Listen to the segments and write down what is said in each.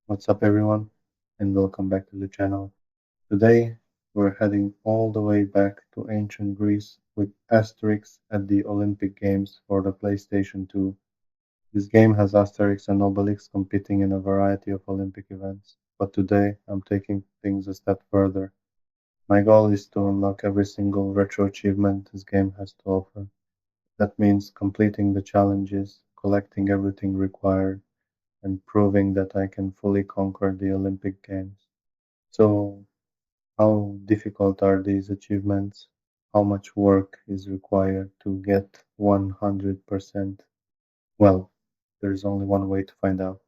What's up, everyone, and welcome back to the channel. Today, we're heading all the way back to ancient Greece with Asterix at the Olympic Games for the PlayStation 2. This game has Asterix and Obelix competing in a variety of Olympic events, but today I'm taking things a step further. My goal is to unlock every single retro achievement this game has to offer. That means completing the challenges, collecting everything required, and proving that I can fully conquer the Olympic Games. So, how difficult are these achievements? How much work is required to get 100%? Well, there's only one way to find out.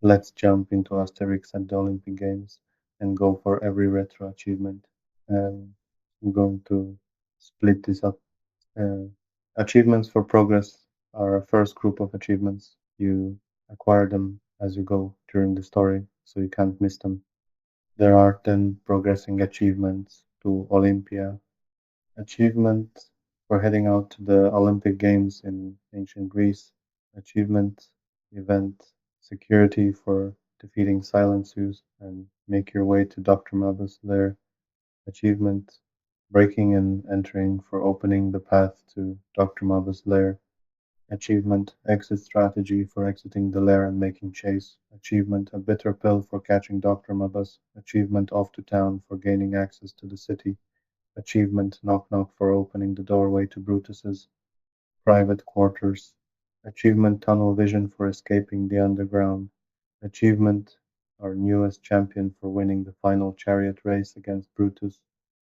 Let's jump into Asterix at the Olympic Games and go for every retro achievement. I'm going to split this up. Uh, Achievements for progress are a first group of achievements. You acquire them as you go during the story, so you can't miss them. There are 10 progressing achievements to Olympia. Achievement for heading out to the Olympic Games in ancient Greece. Achievement event security for defeating Silencius and make your way to Dr. Mabus there. Achievement breaking and entering for opening the path to Dr. Mabus' lair. Achievement exit strategy for exiting the lair and making chase. Achievement a bitter pill for catching Dr. Mabus. Achievement off to town for gaining access to the city. Achievement knock knock for opening the doorway to Brutus's private quarters. Achievement tunnel vision for escaping the underground. Achievement our newest champion for winning the final chariot race against Brutus.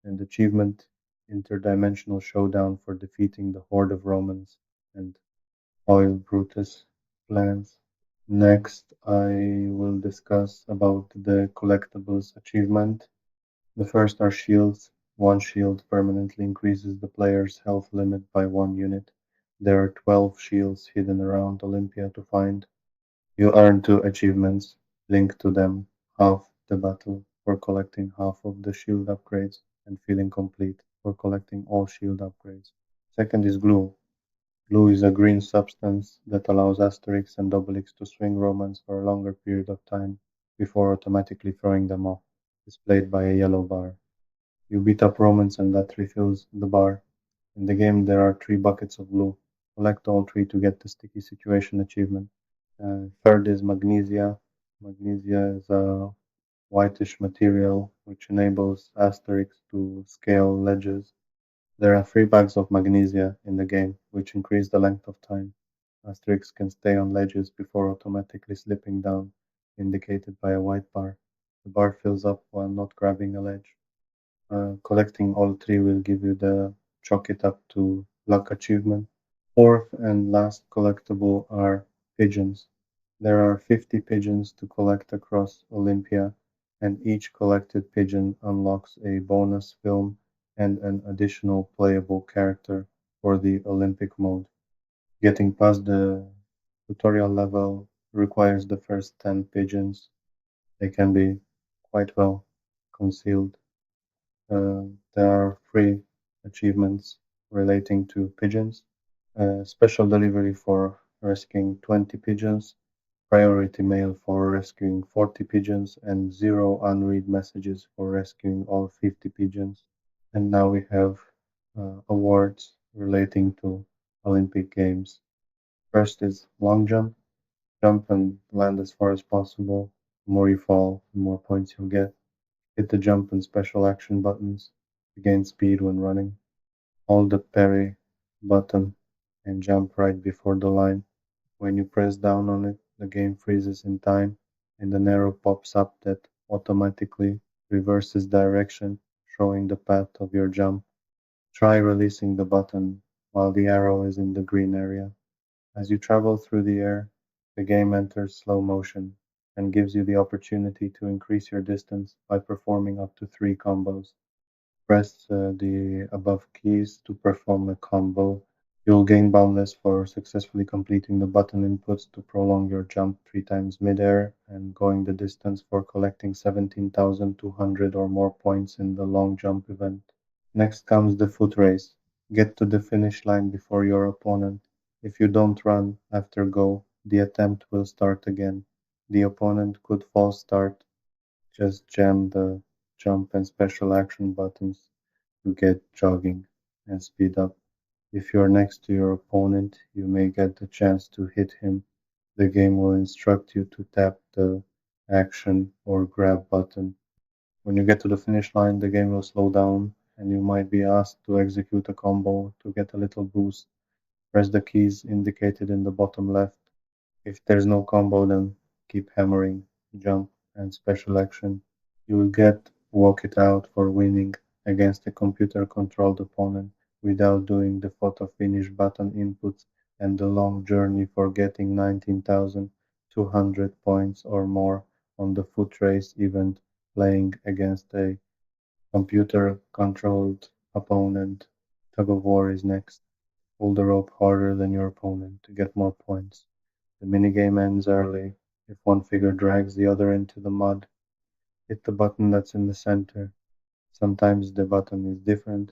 And achievement interdimensional showdown for defeating the horde of Romans and foil Brutus' plans. Next, I will discuss about the collectibles achievement. The first are shields. One shield permanently increases the player's health limit by 1 unit. There are 12 shields hidden around Olympia to find. You earn 2 achievements linked to them: half the battle for collecting half of the shield upgrades, and feeling complete for collecting all shield upgrades. Second is glue. Glue is a green substance that allows Asterix and Obelix to swing Romans for a longer period of time before automatically throwing them off, displayed by a yellow bar. You beat up Romans and that refills the bar. In the game there are 3 buckets of glue. Collect all 3 to get the sticky situation achievement. Third is magnesia. Magnesia is a whitish material which enables Asterix to scale ledges. There are 3 bags of magnesia in the game, which increase the length of time Asterix can stay on ledges before automatically slipping down, indicated by a white bar. The bar fills up while not grabbing a ledge. Collecting all 3 will give you the Chalk It Up to Luck achievement. Fourth and last collectible are pigeons. There are 50 pigeons to collect across Olympia, and each collected pigeon unlocks a bonus film and an additional playable character for the Olympic mode. Getting past the tutorial level requires the first 10 pigeons. They can be quite well concealed. There are 3 achievements relating to pigeons. Special delivery for rescuing 20 pigeons, priority mail for rescuing 40 pigeons, and 0 unread messages for rescuing all 50 pigeons. And now we have awards relating to Olympic Games. First is long jump. Jump and land as far as possible. The more you fall, the more points you'll get. Hit the jump and special action buttons to gain speed when running. Hold the parry button and jump right before the line. When you press down on it, the game freezes in time and an arrow pops up that automatically reverses direction, showing the path of your jump. Try releasing the button while the arrow is in the green area. As you travel through the air, the game enters slow motion and gives you the opportunity to increase your distance by performing up to 3 combos. Press the above keys to perform a combo. You'll gain boundless for successfully completing the button inputs to prolong your jump 3 times midair and going the distance for collecting 17,200 or more points in the long jump event. Next comes the foot race. Get to the finish line before your opponent. If you don't run after go, the attempt will start again. The opponent could false start, just jam the jump and special action buttons to get jogging and speed up. If you're next to your opponent, you may get the chance to hit him. The game will instruct you to tap the action or grab button. When you get to the finish line, the game will slow down and you might be asked to execute a combo to get a little boost. Press the keys indicated in the bottom left. If there's no combo, then keep hammering, jump, and special action. You will get walk it out for winning against a computer-controlled opponent without doing the photo finish button inputs and the long journey for getting 19,200 points or more on the foot race event playing against a computer-controlled opponent. Tug of war is next. Pull the rope harder than your opponent to get more points. The minigame ends early. If one figure drags the other into the mud, hit the button that's in the center. Sometimes the button is different.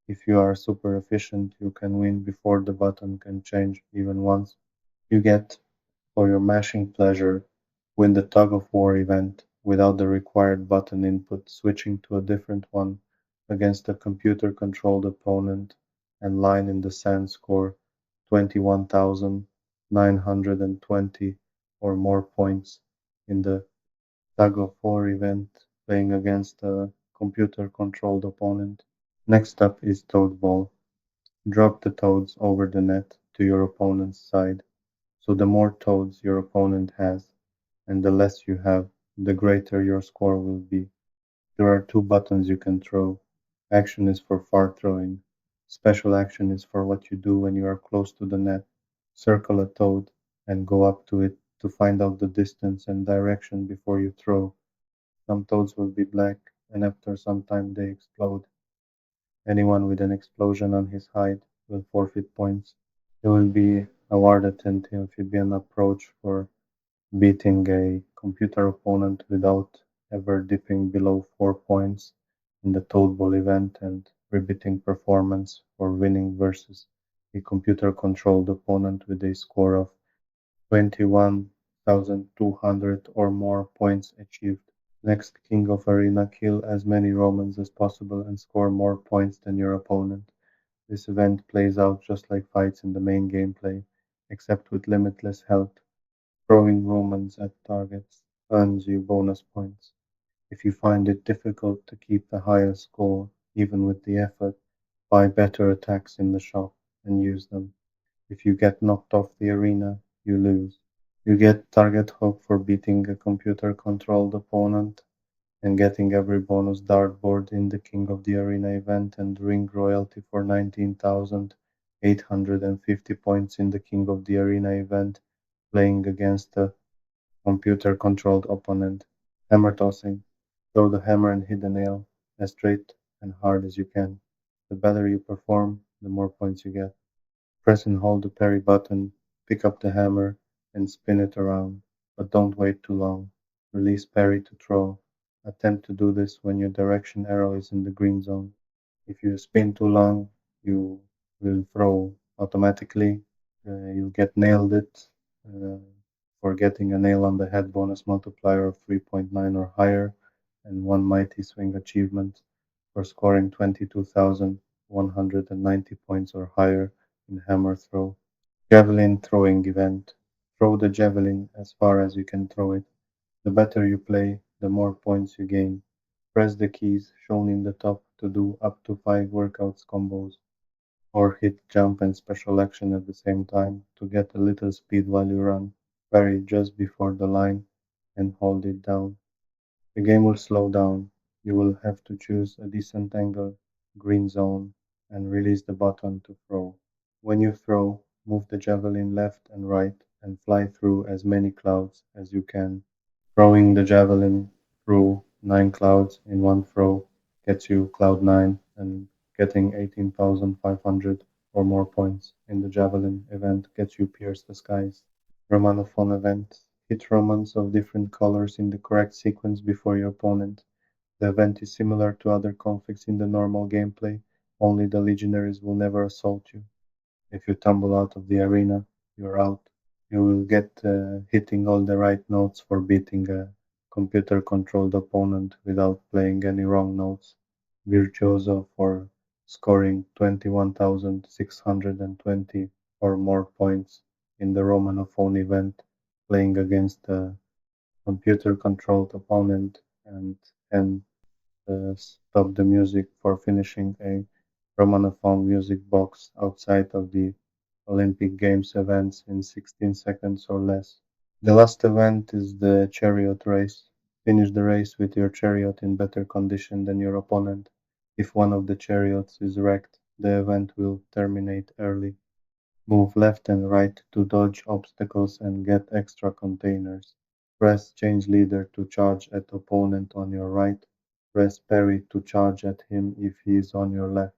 If you are super efficient, you can win before the button can change even once. You get, for your mashing pleasure, win the tug of war event without the required button input, switching to a different one against a computer controlled opponent and line in the sand score 21,920 or more points in the tug-of-war event playing against a computer-controlled opponent. Next up is Toad Ball. Drop the toads over the net to your opponent's side. So the more toads your opponent has, and the less you have, the greater your score will be. There are two buttons you can throw. Action is for far throwing. Special action is for what you do when you are close to the net. Circle a toad and go up to it to find out the distance and direction before you throw. Some toads will be black, and after some time they explode. Anyone with an explosion on his hide will forfeit points. He will be awarded an amphibian approach for beating a computer opponent without ever dipping below 4 points in the Toad Ball event and repeating performance for winning versus a computer-controlled opponent with a score of 21,200 or more points achieved. Next, King of Arena, kill as many Romans as possible and score more points than your opponent. This event plays out just like fights in the main gameplay, except with limitless health. Throwing Romans at targets earns you bonus points. If you find it difficult to keep the highest score, even with the effort, buy better attacks in the shop and use them. If you get knocked off the arena, you lose. You get target hook for beating a computer-controlled opponent and getting every bonus dartboard in the King of the Arena event and ring royalty for 19,850 points in the King of the Arena event playing against a computer-controlled opponent. Hammer tossing. Throw the hammer and hit the nail as straight and hard as you can. The better you perform, the more points you get. Press and hold the parry button, pick up the hammer, and spin it around, but don't wait too long. Release parry to throw. Attempt to do this when your direction arrow is in the green zone. If you spin too long, you will throw automatically. You'll get nailed it uh, for getting a nail on the head bonus multiplier of 3.9 or higher, and one mighty swing achievement for scoring 22,190 points or higher in hammer throw. Javelin throwing event. Throw the javelin as far as you can throw it. The better you play, the more points you gain. Press the keys shown in the top to do up to 5 workouts combos, or hit jump and special action at the same time to get a little speed while you run. Parry just before the line and hold it down. The game will slow down. You will have to choose a decent angle, green zone, and release the button to throw. When you throw, move the javelin left and right and fly through as many clouds as you can. Throwing the javelin through 9 clouds in one throw gets you cloud 9, and getting 18,500 or more points in the javelin event gets you pierce the skies. Romanophone event. Hit Romans of different colors in the correct sequence before your opponent. The event is similar to other conflicts in the normal gameplay, only the legionaries will never assault you. If you tumble out of the arena, you're out. You will get hitting all the right notes for beating a computer-controlled opponent without playing any wrong notes. Virtuoso for scoring 21,620 or more points in the Romanophone event, playing against a computer-controlled opponent and can stop the music for finishing a Romanophone music box outside of the Olympic Games events in 16 seconds or less. The last event is the chariot race. Finish the race with your chariot in better condition than your opponent. If one of the chariots is wrecked, the event will terminate early. Move left and right to dodge obstacles and get extra containers. Press change leader to charge at opponent on your right. Press parry to charge at him if he is on your left.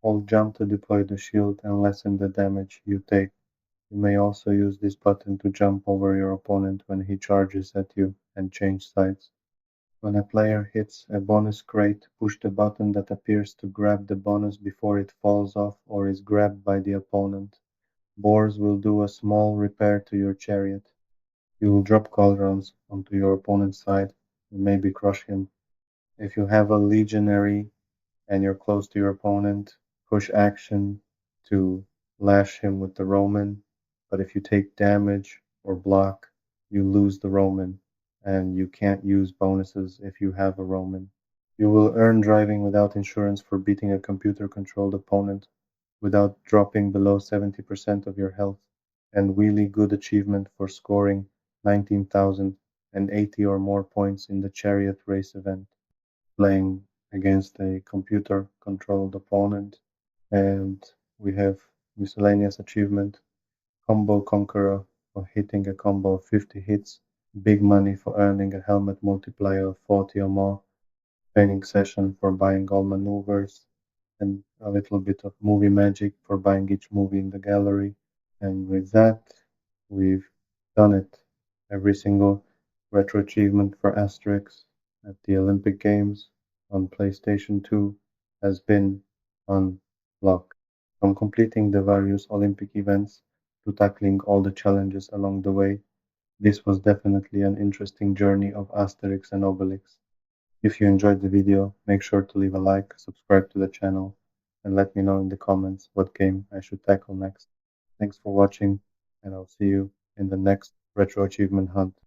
Hold jump to deploy the shield and lessen the damage you take. You may also use this button to jump over your opponent when he charges at you and change sides. When a player hits a bonus crate, push the button that appears to grab the bonus before it falls off or is grabbed by the opponent. Boars will do a small repair to your chariot. You will drop cauldrons onto your opponent's side and maybe crush him. If you have a legionary and you're close to your opponent, push action to lash him with the Roman. But if you take damage or block, you lose the Roman, and you can't use bonuses if you have a Roman. You will earn driving without insurance for beating a computer-controlled opponent without dropping below 70% of your health, and really good achievement for scoring 19,080 or more points in the chariot race event, playing against a computer-controlled opponent. And we have miscellaneous achievement, combo conqueror for hitting a combo of 50 hits, big money for earning a helmet multiplier of 40 or more, training session for buying all maneuvers, and a little bit of movie magic for buying each movie in the gallery. And with that, we've done it. Every single retro achievement for Asterix at the Olympic Games on PlayStation 2 has been unlocked. From completing the various Olympic events to tackling all the challenges along the way, this was definitely an interesting journey of Asterix and Obelix. If you enjoyed the video, make sure to leave a like, subscribe to the channel, and let me know in the comments what game I should tackle next. Thanks for watching, and I'll see you in the next Retro Achievement Hunt.